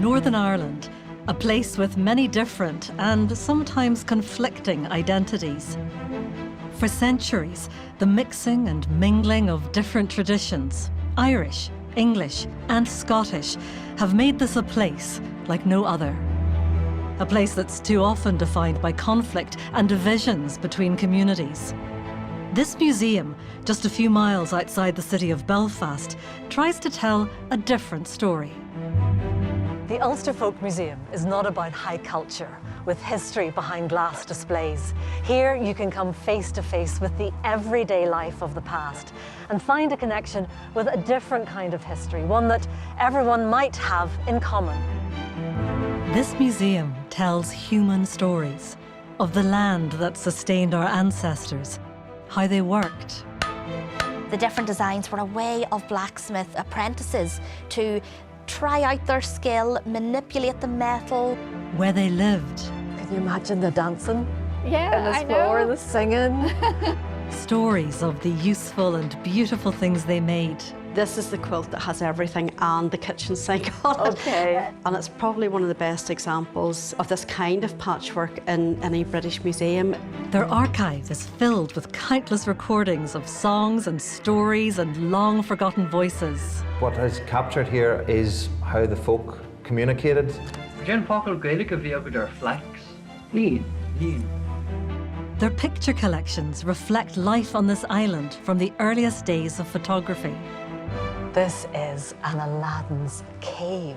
Northern Ireland, a place with many different and sometimes conflicting identities. For centuries, the mixing and mingling of different traditions, Irish, English and Scottish, have made this a place like no other. A place that's too often defined by conflict and divisions between communities. This museum, just a few miles outside the city of Belfast, tries to tell a different story. The Ulster Folk Museum is not about high culture, with history behind glass displays. Here you can come face to face with the everyday life of the past and find a connection with a different kind of history, one that everyone might have in common. This museum tells human stories of the land that sustained our ancestors, how they worked. The different designs were a way of blacksmith apprentices to try out their skill, manipulate the metal. Where they lived. Can you imagine the dancing? Yeah, and the I floor, know. the singing. Stories of the useful and beautiful things they made. This is the quilt that has everything and the kitchen sink on it. Okay. And it's probably one of the best examples of this kind of patchwork in any British museum. Their archive is filled with countless recordings of songs and stories and long-forgotten voices. What is captured here is how the folk communicated. Their picture collections reflect life on this island from the earliest days of photography. This is an Aladdin's cave.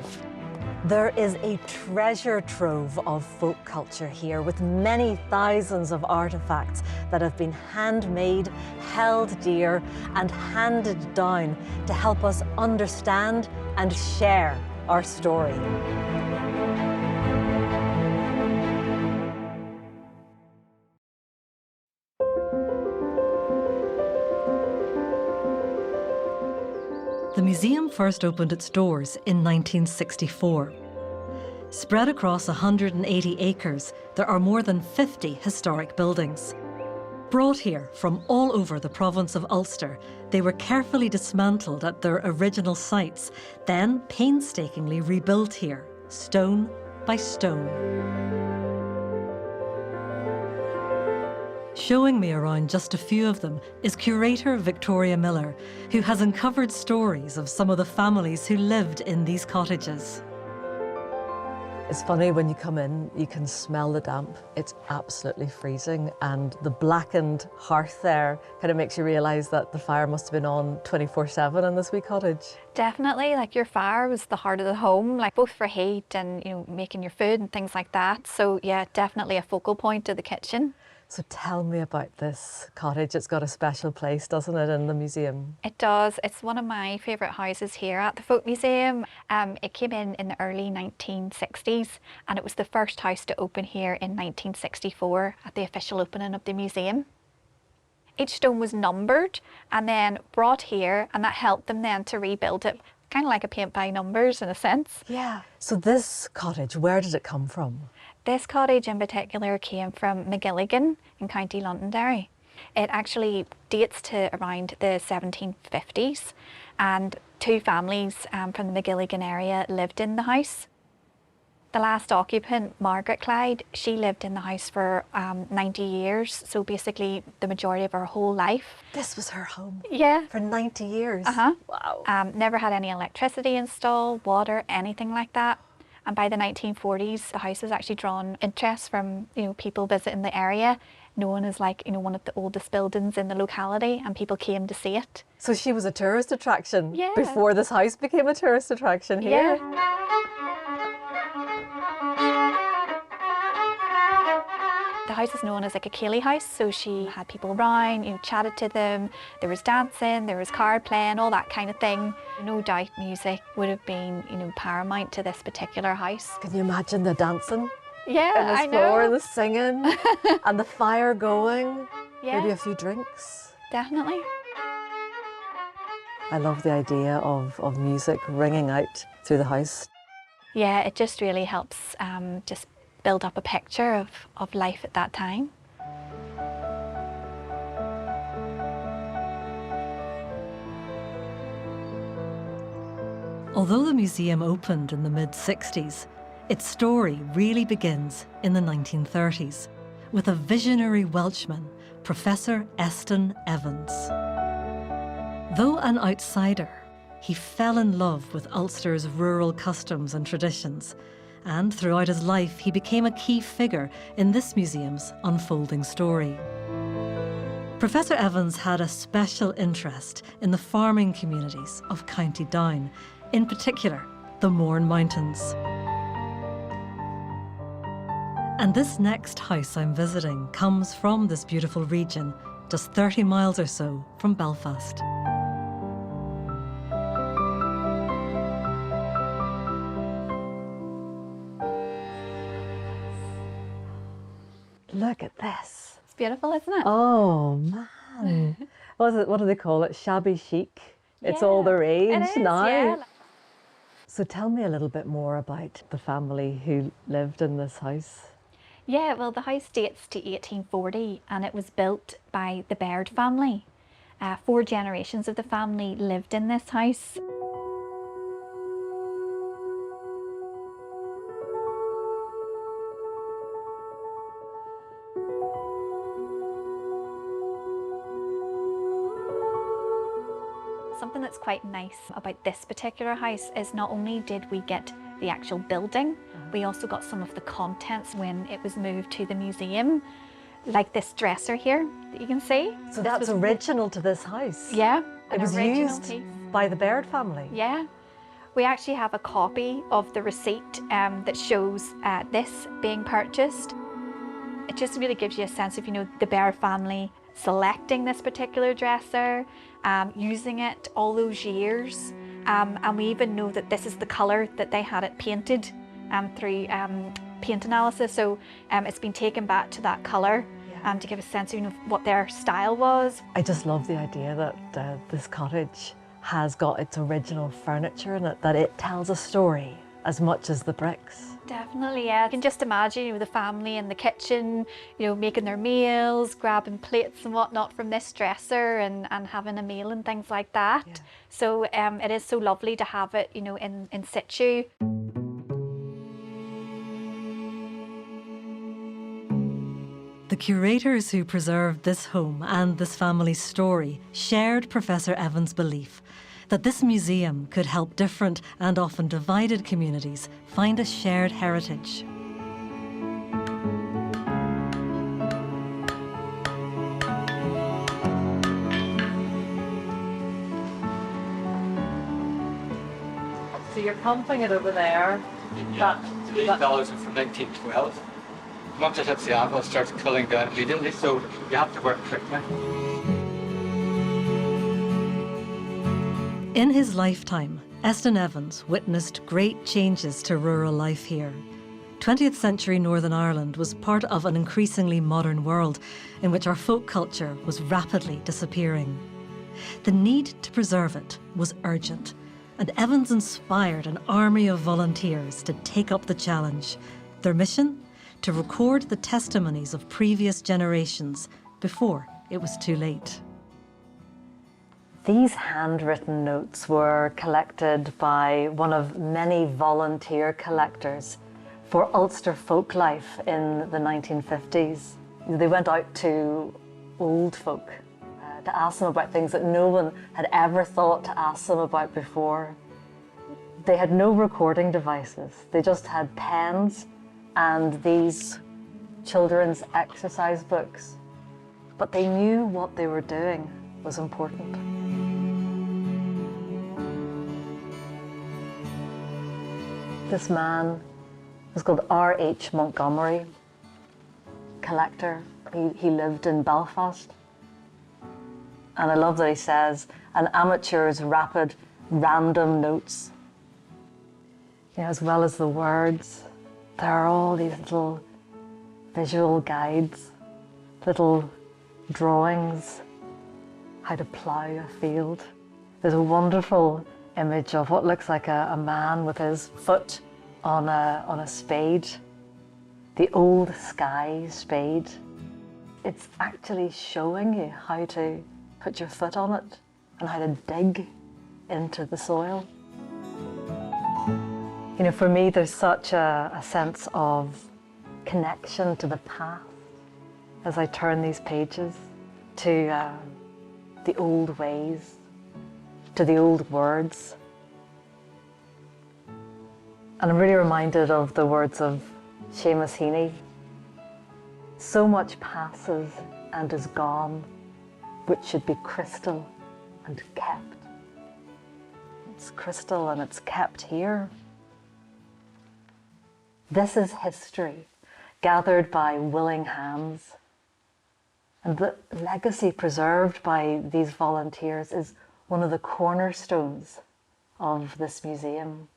There is a treasure trove of folk culture here with many thousands of artifacts that have been handmade, held dear and handed down to help us understand and share our story. The museum first opened its doors in 1964. Spread across 180 acres, there are more than 50 historic buildings. Brought here from all over the province of Ulster, they were carefully dismantled at their original sites, then painstakingly rebuilt here, stone by stone. Showing me around just a few of them is curator Victoria Miller, who has uncovered stories of some of the families who lived in these cottages. It's funny, when you come in, you can smell the damp. It's absolutely freezing, and the blackened hearth there kind of makes you realise that the fire must have been on 24/7 in this wee cottage. Definitely, like your fire was the heart of the home, like both for heat and, you know, making your food and things like that. So yeah, definitely a focal point of the kitchen. So tell me about this cottage. It's got a special place, doesn't it, in the museum? It does. It's one of my favourite houses here at the Folk Museum. It came in the early 1960s, and it was the first house to open here in 1964 at the official opening of the museum. Each stone was numbered and then brought here, and that helped them then to rebuild it, kind of like a paint by numbers in a sense. Yeah. So this cottage, where did it come from? This cottage in particular came from McGilligan in County Londonderry. It actually dates to around the 1750s, and two families from the McGilligan area lived in the house. The last occupant, Margaret Clyde, she lived in the house for 90 years, so basically the majority of her whole life. This was her home? Yeah. For 90 years? Uh-huh. Wow. Never had any electricity installed, water, anything like that. And by the 1940s, the house has actually drawn interest from, you know, people visiting the area, known as, like, you know, one of the oldest buildings in the locality, and people came to see it. So she was a tourist attraction? Yeah. Before this house became a tourist attraction here? Yeah. The house is known as like a ceilidh house, so she had people around, you know, chatted to them. There was dancing, there was card playing, all that kind of thing. No doubt music would have been, you know, paramount to this particular house. Can you imagine the dancing? Yeah, And the floor, the singing, and the fire going. Yeah. Maybe a few drinks. Definitely. I love the idea of music ringing out through the house. Yeah, it just really helps just build up a picture of life at that time. Although the museum opened in the mid-60s, its story really begins in the 1930s with a visionary Welshman, Professor Estyn Evans. Though an outsider, he fell in love with Ulster's rural customs and traditions, and throughout his life he became a key figure in this museum's unfolding story. Professor Evans had a special interest in the farming communities of County Down, in particular the Mourne Mountains. And this next house I'm visiting comes from this beautiful region, just 30 miles or so from Belfast. Look at this. It's beautiful, isn't it? Oh, man. What do they call it? Shabby chic. It's all the rage it is, now. yeah. So tell me a little bit more about the family who lived in this house. Yeah, well, the house dates to 1840 and it was built by the Baird family. 4 generations of the family lived in this house. Something that's quite nice about this particular house is not only did we get the actual building, we also got some of the contents when it was moved to the museum, like this dresser here that you can see. So that's original to this house? Yeah. It was used by the Baird family? Yeah. We actually have a copy of the receipt that shows this being purchased. It just really gives you a sense of, the Baird family selecting this particular dresser, using it all those years. And we even know that this is the colour that they had it painted through paint analysis. So it's been taken back to that colour to give a sense of what their style was. I just love the idea that this cottage has got its original furniture in it, that it tells a story as much as the bricks. Definitely, yeah. You can just imagine the family in the kitchen, making their meals, grabbing plates and whatnot from this dresser and having a meal and things like that. Yeah. So it is so lovely to have it, in situ. The curators who preserved this home and this family's story shared Professor Evans' belief that this museum could help different and often divided communities find a shared heritage. So you're pumping it over there? Yeah, these fellows are from 1912. Once it hits the anvil, it starts cooling down immediately, so you have to work quickly. In his lifetime, Estyn Evans witnessed great changes to rural life here. 20th century Northern Ireland was part of an increasingly modern world in which our folk culture was rapidly disappearing. The need to preserve it was urgent, and Evans inspired an army of volunteers to take up the challenge. Their mission? To record the testimonies of previous generations before it was too late. These handwritten notes were collected by one of many volunteer collectors for Ulster folk life in the 1950s. They went out to old folk to ask them about things that no one had ever thought to ask them about before. They had no recording devices. They just had pens and these children's exercise books. But they knew what they were doing was important. This man was called R.H. Montgomery, collector. He lived in Belfast. And I love that he says, an amateur's rapid, random notes. As well as the words, there are all these little visual guides, little drawings, how to plough a field. There's a wonderful image of what looks like a man with his foot on a spade, the old Skye spade. It's actually showing you how to put your foot on it and how to dig into the soil. You know, for me, there's such a sense of connection to the past as I turn these pages to the old ways, to the old words. And I'm really reminded of the words of Seamus Heaney. So much passes and is gone, which should be crystal and kept. It's crystal and it's kept here. This is history, gathered by willing hands. And the legacy preserved by these volunteers is one of the cornerstones of this museum.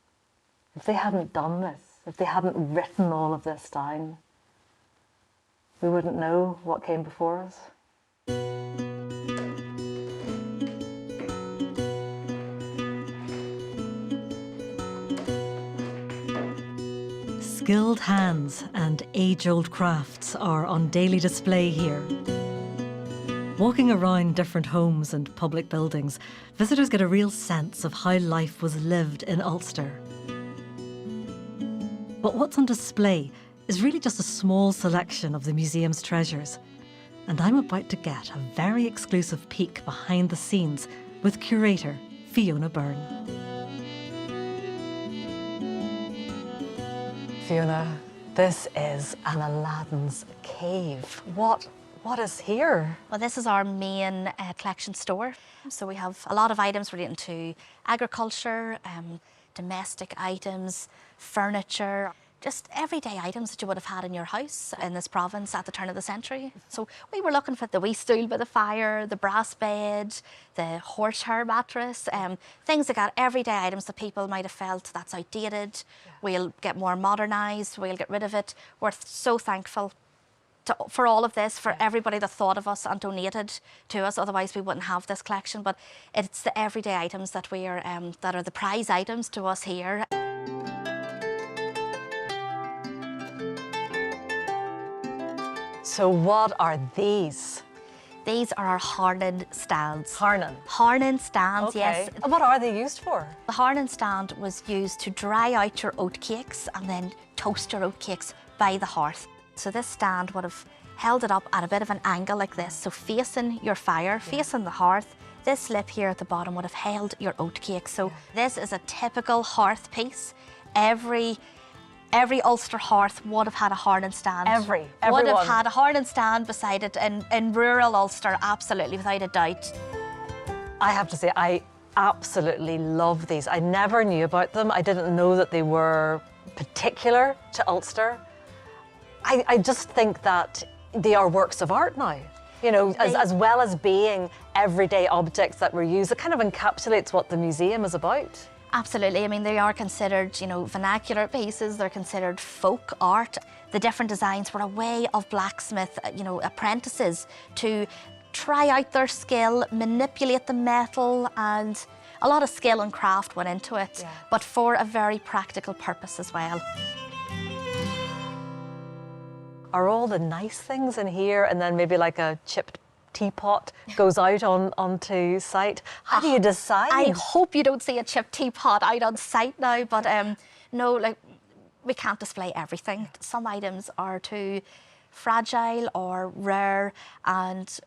If they hadn't done this, if they hadn't written all of this down, we wouldn't know what came before us. Skilled hands and age-old crafts are on daily display here. Walking around different homes and public buildings, visitors get a real sense of how life was lived in Ulster. But what's on display is really just a small selection of the museum's treasures. And I'm about to get a very exclusive peek behind the scenes with curator Fiona Byrne. Fiona, this is an Aladdin's cave. What is here? Well, this is our main collection store. So we have a lot of items relating to agriculture, domestic items, furniture, just everyday items that you would have had in your house in this province at the turn of the century. So we were looking for the wee stool by the fire, the brass bed, the horsehair mattress, things like that, everyday items that people might have felt that's outdated. Yeah. We'll get more modernised, we'll get rid of it. We're so thankful for all of this, for everybody that thought of us and donated to us. Otherwise we wouldn't have this collection. But it's the everyday items that we are that are the prize items to us here. So what are these? These are our harnen stands. Harnen? Harnen stands, Okay. yes. And what are they used for? The harnen stand was used to dry out your oatcakes and then toast your oatcakes by the hearth. So this stand would have held it up at a bit of an angle like this, so facing your fire, facing the hearth. This lip here at the bottom would have held your oatcake. So this is a typical hearth piece. Every Ulster hearth would have had a harnen stand. Everyone would have had a harnen stand beside it in rural Ulster, absolutely, without a doubt. I have to say, I absolutely love these. I never knew about them. I didn't know that they were particular to Ulster. I just think that they are works of art now. You know, as well as being everyday objects that were used, it kind of encapsulates what the museum is about. Absolutely. I mean, they are considered, you know, vernacular pieces. They're considered folk art. The different designs were a way of blacksmith, you know, apprentices to try out their skill, manipulate the metal, and a lot of skill and craft went into it, but for a very practical purpose as well. Are all the nice things in here and then maybe like a chipped teapot goes out onto site? How do you decide? I hope you don't see a chipped teapot out on site now, but no, like, we can't display everything. Some items are too fragile or rare, and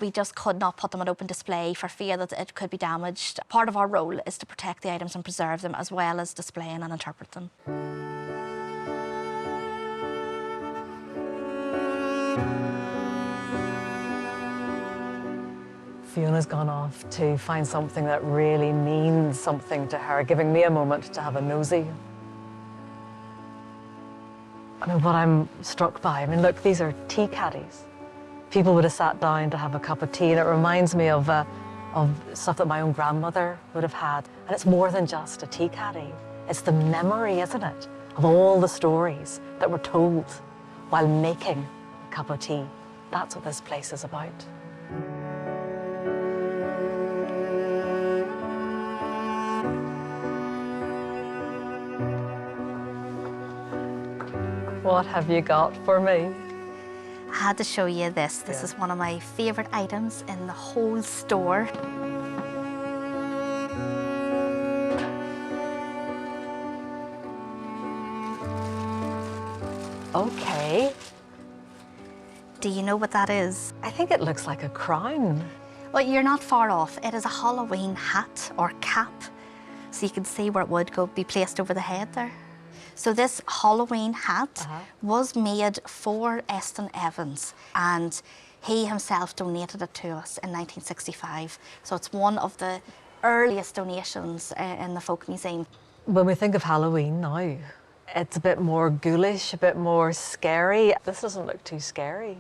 we just could not put them on open display for fear that it could be damaged. Part of our role is to protect the items and preserve them, as well as displaying and interpret them. Fiona's gone off to find something that really means something to her, giving me a moment to have a nosy. I mean, what I'm struck by, I mean, look, these are tea caddies. People would have sat down to have a cup of tea, and it reminds me of stuff that my own grandmother would have had. And it's more than just a tea caddy. It's the memory, isn't it, of all the stories that were told while making a cup of tea. That's what this place is about. What have you got for me? I had to show you this. This is one of my favourite items in the whole store. Okay. Do you know what that is? I think it looks like a crown. Well, you're not far off. It is a Halloween hat or cap. So you can see where it would be placed over the head there. So this Halloween hat was made for Eston Evans, and he himself donated it to us in 1965. So it's one of the earliest donations in the Folk Museum. When we think of Halloween now, it's a bit more ghoulish, a bit more scary. This doesn't look too scary.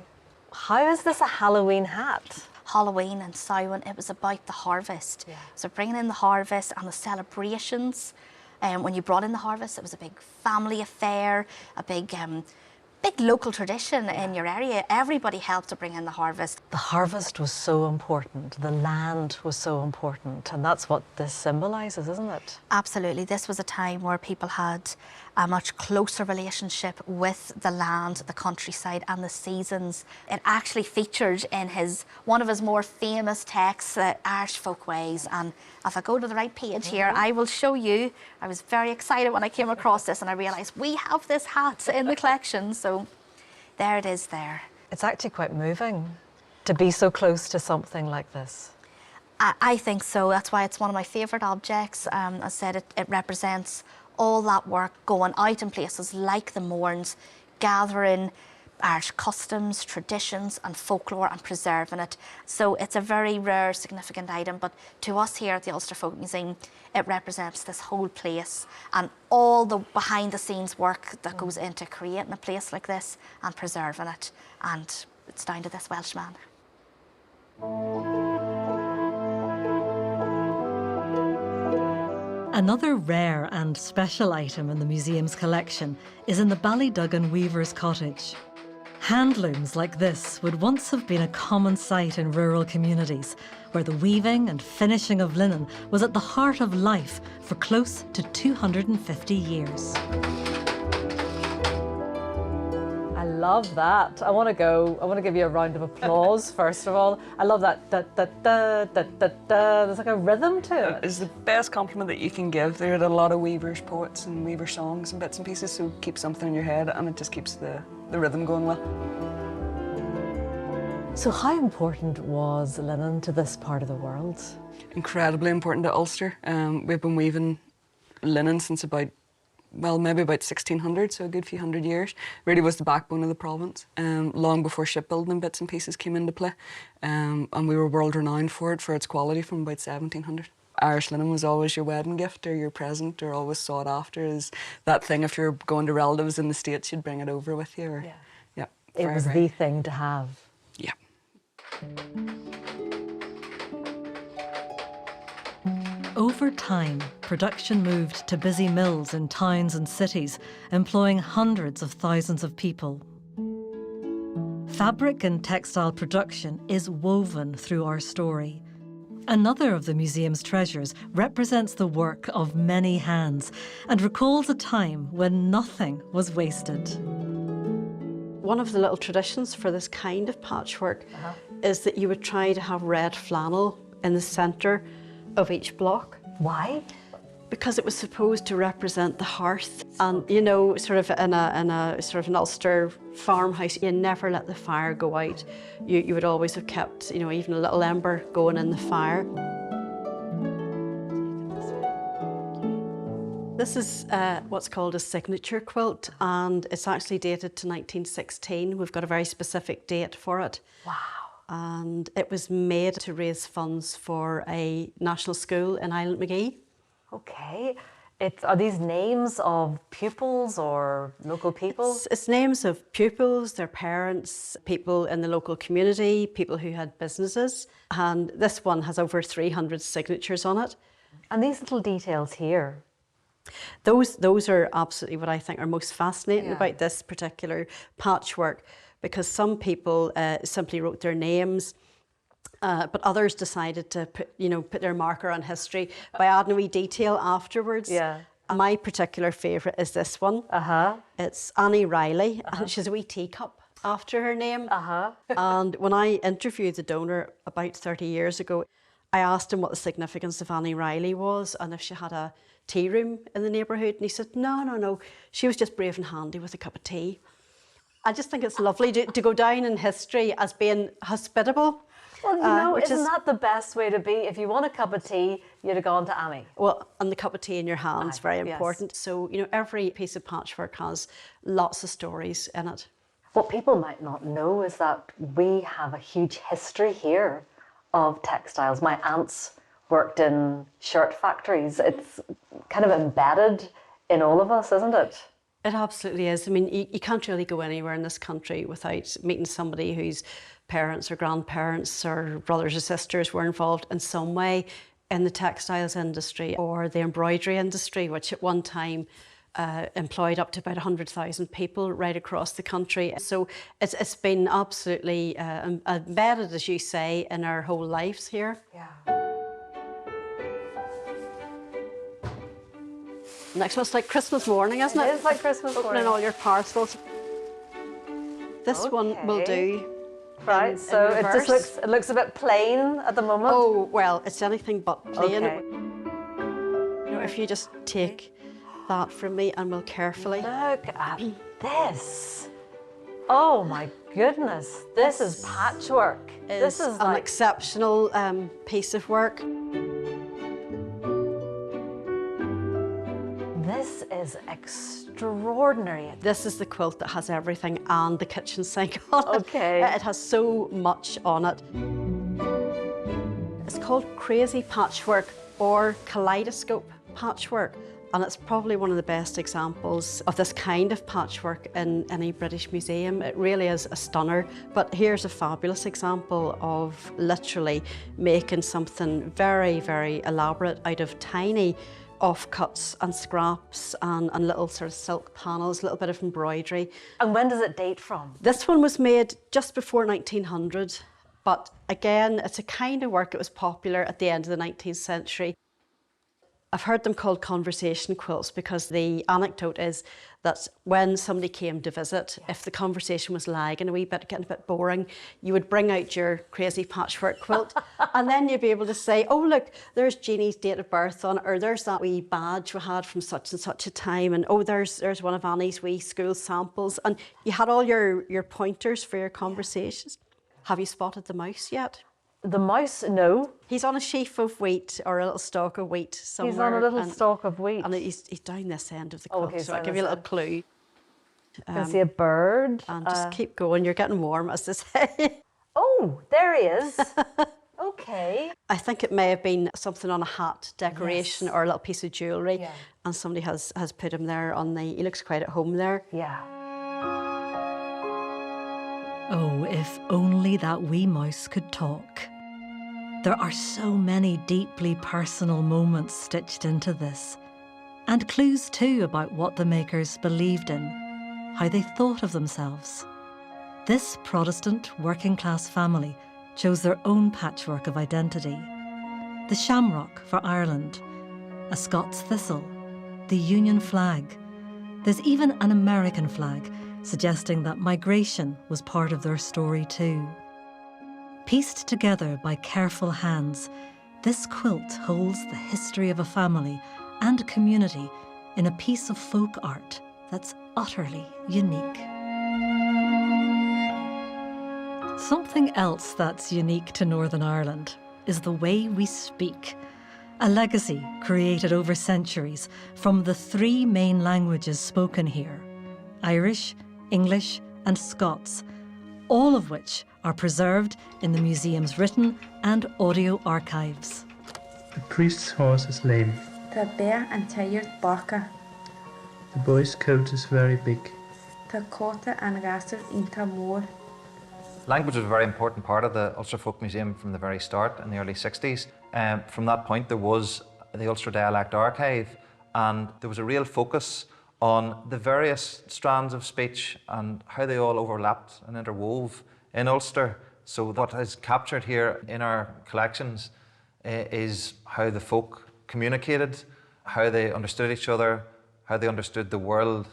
How is this a Halloween hat? Halloween and Samhain, it was about the harvest. Yeah. So bringing in the harvest and the celebrations. When you brought in the harvest, it was a big family affair, a big local tradition in your area. Everybody helped to bring in the harvest. The harvest was so important, the land was so important, and that's what this symbolises, isn't it? Absolutely. This was a time where people had a much closer relationship with the land, the countryside and the seasons. It actually featured in one of his more famous texts, Irish Folkways, and if I go to the right page here, I will show you. I was very excited when I came across this and I realised we have this hat in the collection, so there it is there. It's actually quite moving to be so close to something like this. I think so. That's why it's one of my favourite objects. As I said, it represents all that work going out in places like the Mourns, gathering Irish customs, traditions and folklore and preserving it. So it's a very rare, significant item, but to us here at the Ulster Folk Museum, it represents this whole place and all the behind the scenes work that goes into creating a place like this and preserving it. And it's down to this Welshman. Another rare and special item in the museum's collection is in the Ballyduggan Weaver's Cottage. Handlooms like this would once have been a common sight in rural communities, where the weaving and finishing of linen was at the heart of life for close to 250 years. I love that. I want to give you a round of applause, first of all. I love that da da da da da da. There's like a rhythm to it. It's the best compliment that you can give. There are a lot of weavers' poets and weaver songs and bits and pieces, so keep something in your head and it just keeps the rhythm going well. So how important was linen to this part of the world? Incredibly important to Ulster. We've been weaving linen since maybe about 1600, so a good few hundred years. Really was the backbone of the province, long before shipbuilding and bits and pieces came into play. And we were world renowned for its quality from about 1700. Irish linen was always your wedding gift or your present, or always sought after as that thing. If you're going to relatives in the States, you'd bring it over with you. Or, yeah, it was the thing to have. Yeah. Over time, production moved to busy mills in towns and cities, employing hundreds of thousands of people. Fabric and textile production is woven through our story. Another of the museum's treasures represents the work of many hands and recalls a time when nothing was wasted. One of the little traditions for this kind of patchwork is that you would try to have red flannel in the centre of each block. Why? Because it was supposed to represent the hearth, and you know, sort of in a sort of an Ulster farmhouse, you never let the fire go out. You would always have kept, you know, even a little ember going in the fire. This is what's called a signature quilt, and it's actually dated to 1916. We've got a very specific date for it. Wow. And it was made to raise funds for a national school in Island Magee. Okay. Are these names of pupils or local people? It's names of pupils, their parents, people in the local community, people who had businesses. And this one has over 300 signatures on it. And these little details here? Those are absolutely what I think are most fascinating about this particular patchwork, because some people simply wrote their names, but others decided to put their marker on history by adding a wee detail afterwards. Yeah. My particular favourite is this one. It's Annie Riley, and she's a wee teacup after her name. And when I interviewed the donor about 30 years ago, I asked him what the significance of Annie Riley was and if she had a tea room in the neighbourhood. And he said, no, she was just brave and handy with a cup of tea. I just think it's lovely to go down in history as being hospitable. Well, you know, which isn't that the best way to be? If you want a cup of tea, you'd have gone to Annie. Well, and the cup of tea in your hands, very yes. important. So, you know, every piece of patchwork has lots of stories in it. What people might not know is that we have a huge history here of textiles. My aunts worked in shirt factories. It's kind of embedded in all of us, isn't it? It absolutely is. I mean, you can't really go anywhere in this country without meeting somebody whose parents or grandparents or brothers or sisters were involved in some way in the textiles industry or the embroidery industry, which at one time employed up to about 100,000 people right across the country. So it's been absolutely embedded, as you say, in our whole lives here. Yeah. Next one's like Christmas morning, isn't it? It is like Christmas morning. Opening all your parcels. This one will do. Right, so it just looks a bit plain at the moment. Oh, well, it's anything but plain. Okay. You know, if you just take that from me and we'll carefully. Look at this. Oh my goodness, this is patchwork. This is an exceptional piece of work. This is extraordinary. This is the quilt that has everything and the kitchen sink on it. Okay. It has so much on it. It's called crazy patchwork or kaleidoscope patchwork. And it's probably one of the best examples of this kind of patchwork in any British museum. It really is a stunner. But here's a fabulous example of literally making something very, very elaborate out of tiny offcuts and scraps and little sort of silk panels, a little bit of embroidery. And when does it date from? This one was made just before 1900, but again, it's a kind of work that was popular at the end of the 19th century. I've heard them called conversation quilts because the anecdote is that when somebody came to visit, if the conversation was lagging a wee bit, getting a bit boring, you would bring out your crazy patchwork quilt and then you'd be able to say, oh look, there's Jeannie's date of birth on it, or there's that wee badge we had from such and such a time, and oh, there's one of Annie's wee school samples, and you had all your pointers for your conversations. Have you spotted the mouse yet? The mouse, no. He's on a sheaf of wheat or a little stalk of wheat somewhere. He's on a little stalk of wheat. And he's down this end of the quilt, okay, so I'll give you a little clue. I see a bird. And just keep going, you're getting warm, as they say. Oh, there he is. Okay. I think it may have been something on a hat decoration or a little piece of jewellery. Yeah. And somebody has put him there on the, he looks quite at home there. Yeah. Oh, if only that wee mouse could talk. There are so many deeply personal moments stitched into this, and clues too about what the makers believed in, how they thought of themselves. This Protestant working-class family chose their own patchwork of identity. The shamrock for Ireland, a Scots thistle, the Union flag. There's even an American flag, suggesting that migration was part of their story too. Pieced together by careful hands, this quilt holds the history of a family and community in a piece of folk art that's utterly unique. Something else that's unique to Northern Ireland is the way we speak. A legacy created over centuries from the three main languages spoken here: Irish, English and Scots, all of which are preserved in the museum's written and audio archives. The priest's horse is lame. The bear and tired barker. The boy's coat is very big. The quarter and rasser into more. Language was a very important part of the Ulster Folk Museum from the very start in the early 60s. From that point there was the Ulster Dialect Archive, and there was a real focus on the various strands of speech and how they all overlapped and interwove in Ulster. So what is captured here in our collections is how the folk communicated, how they understood each other, how they understood the world.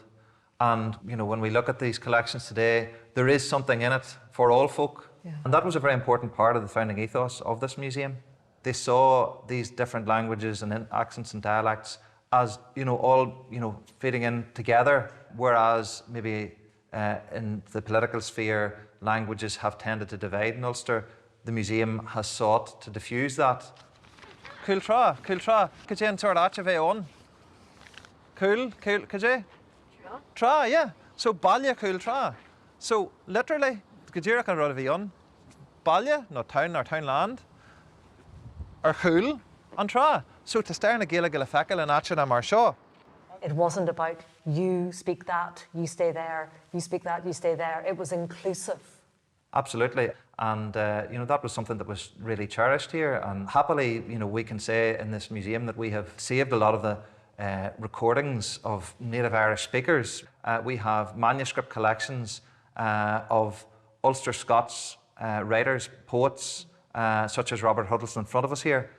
And you know, when we look at these collections today, there is something in it for all folk. Yeah. And that was a very important part of the founding ethos of this museum. They saw these different languages and accents and dialects as, you know, all, you know, fitting in together, whereas maybe in the political sphere, languages have tended to divide in Ulster. The museum has sought to diffuse that. Cool tra, could you sort of on? Cool, could you? Tra, yeah. So balya cool tra. So literally, could you reckon rud on? Balya, no townland, or cool, and tra. So to stare in a gila fekel and achana mar shaw. It wasn't about you speak that, you stay there, you speak that, you stay there. It was inclusive. Absolutely, and that was something that was really cherished here. And happily, we can say in this museum that we have saved a lot of the recordings of native Irish speakers. We have manuscript collections of Ulster Scots writers, poets, such as Robert Huddleston in front of us here.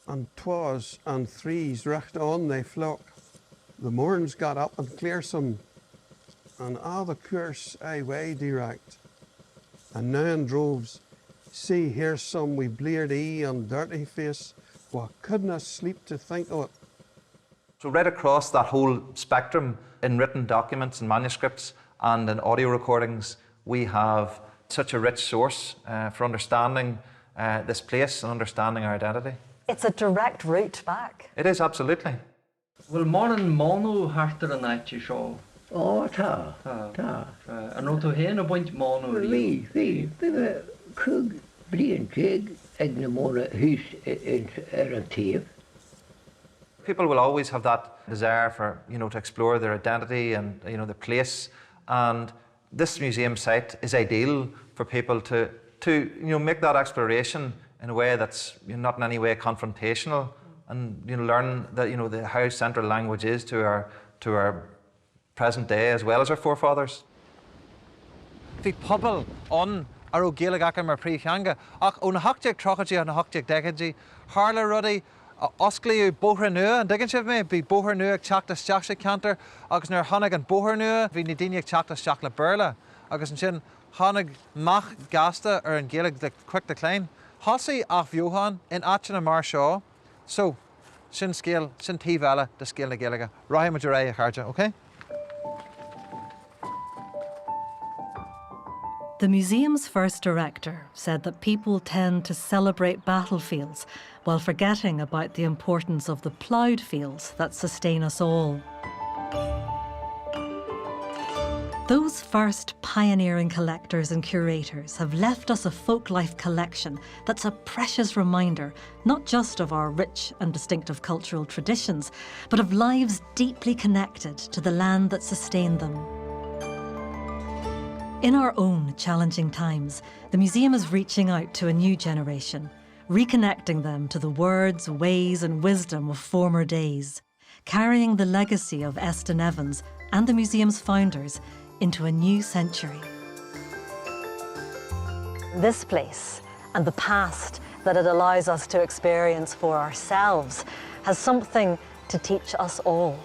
And 'twas and threes recht on they flock. The morns got up and clear some, and all the course away direct. And now in droves, see here's some we bleared and dirty face, what couldna sleep to think of it. So right across that whole spectrum, in written documents and manuscripts and in audio recordings, we have such a rich source for understanding this place and understanding our identity. It's a direct route back. It is, absolutely. Well, morning mono hartar an aití seo. Ó, tá. An ó tú héan a buint mono Bhí cúg bliain cig ag na móna hús ar an taobh. People will always have that desire for, to explore their identity and, their place. And this museum site is ideal for people to make that exploration in a way that's not in any way confrontational, and learn that how central language is to our present day as well as our forefathers. Bhí pobl on ar ó Gaeilge acha mar príomhtheanga ach ó na hochtaigh trochaidí a na hochtaigh deicidí hála rudaí osclaíú bóthar nua an digan sibh mé bhí bóthar nua ag teachtas teach sé cantar agus nuair tháinig an bóthar nua bhí na daine ag teachtas teach le burla agus an sin tháinig mach gasta ar an Gaeilge de cuic de cléin. Thosaí ach bheochain in áiteanna mar seo. So, sin scéal, sin tíomhheile de scéal na Gaeilge. Ráithim muid a chairde, okay? The museum's first director said that people tend to celebrate battlefields while forgetting about the importance of the ploughed fields that sustain us all. Those first pioneering collectors and curators have left us a folklife collection that's a precious reminder not just of our rich and distinctive cultural traditions, but of lives deeply connected to the land that sustained them. In our own challenging times, the museum is reaching out to a new generation, reconnecting them to the words, ways and wisdom of former days, carrying the legacy of Eston Evans and the museum's founders into a new century. This place and the past that it allows us to experience for ourselves has something to teach us all.